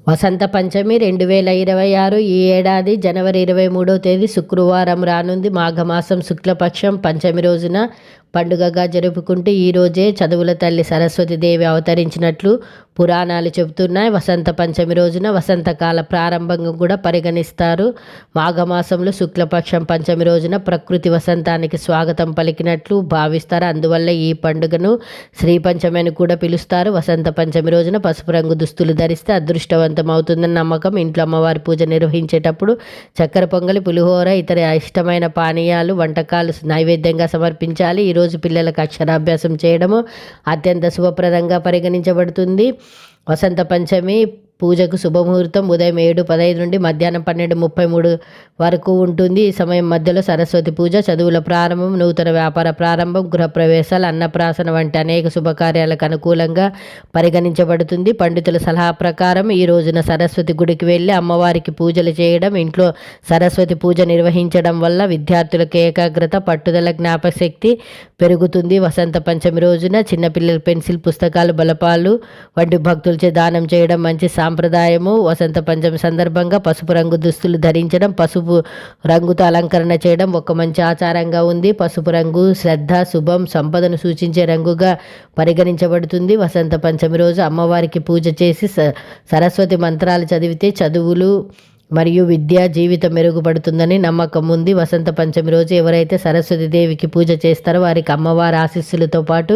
వసంత పంచమి 2026 ఈ ఏడాది జనవరి 23వ తేదీ శుక్రవారం రానుంది. మాఘమాసం శుక్లపక్షం పంచమి రోజున పండుగగా జరుపుకుంటూ ఈరోజే చదువుల తల్లి సరస్వతీదేవి అవతరించినట్లు పురాణాలు చెబుతున్నాయి. వసంత పంచమి రోజున వసంతకాల ప్రారంభంగా కూడా పరిగణిస్తారు. మాఘమాసంలో శుక్లపక్షం పంచమి రోజున ప్రకృతి వసంతానికి స్వాగతం పలికినట్లు భావిస్తారు. అందువల్ల ఈ పండుగను శ్రీ పంచమి అని కూడా పిలుస్తారు. వసంత పంచమి రోజున పసుపు రంగు దుస్తులు ధరిస్తే అదృష్టవంతం అవుతుందని నమ్మకం. ఇంట్లో అమ్మవారి పూజ నిర్వహించేటప్పుడు చక్కెర పొంగలి, పులిహోర, ఇతర ఇష్టమైన పానీయాలు, వంటకాలు నైవేద్యంగా సమర్పించాలి. ఈరోజు పిల్లలకు అక్షరాభ్యాసం చేయడము అత్యంత శుభప్రదంగా పరిగణించబడుతుంది. వసంత పంచమి పూజకు శుభముహూర్తం ఉదయం 7:15 నుండి మధ్యాహ్నం 12:33 వరకు ఉంటుంది. ఈ సమయం మధ్యలో సరస్వతి పూజ, చదువుల ప్రారంభం, నూతన వ్యాపార ప్రారంభం, గృహప్రవేశాలు, అన్నప్రాసన వంటి అనేక శుభకార్యాలకు అనుకూలంగా పరిగణించబడుతుంది. పండితుల సలహా ప్రకారం ఈ రోజున సరస్వతి గుడికి వెళ్ళి అమ్మవారికి పూజలు చేయడం, ఇంట్లో సరస్వతి పూజ నిర్వహించడం వల్ల విద్యార్థులకు ఏకాగ్రత, పట్టుదల, జ్ఞాపకశక్తి పెరుగుతుంది. వసంత పంచమి రోజున చిన్నపిల్లల పెన్సిల్, పుస్తకాలు, బలపాలు వంటి భక్తులచే దానం చేయడం మంచి సాంప్రదాయము. వసంత పంచమి సందర్భంగా పసుపు రంగు దుస్తులు ధరించడం, పసుపు రంగుతో అలంకరణ చేయడం ఒక మంచి ఆచారంగా ఉంది. పసుపు రంగు శ్రద్ధ, శుభం, సంపదను సూచించే రంగుగా పరిగణించబడుతుంది. వసంత పంచమి రోజు అమ్మవారికి పూజ చేసి సరస్వతి మంత్రాలు చదివితే చదువులు మరియు విద్యా జీవితం మెరుగుపడుతుందని నమ్మకం ఉంది. వసంత పంచమి రోజు ఎవరైతే సరస్వతి దేవికి పూజ చేస్తారో వారికి అమ్మవారి ఆశీస్సులతో పాటు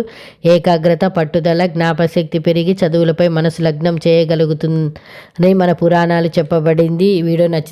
ఏకాగ్రత, పట్టుదల, జ్ఞాపశక్తి పెరిగి చదువులపై మనసు లగ్నం చేయగలుగుతుందని మన పురాణాలు చెప్పబడింది. ఈ వీడియో నచ్చి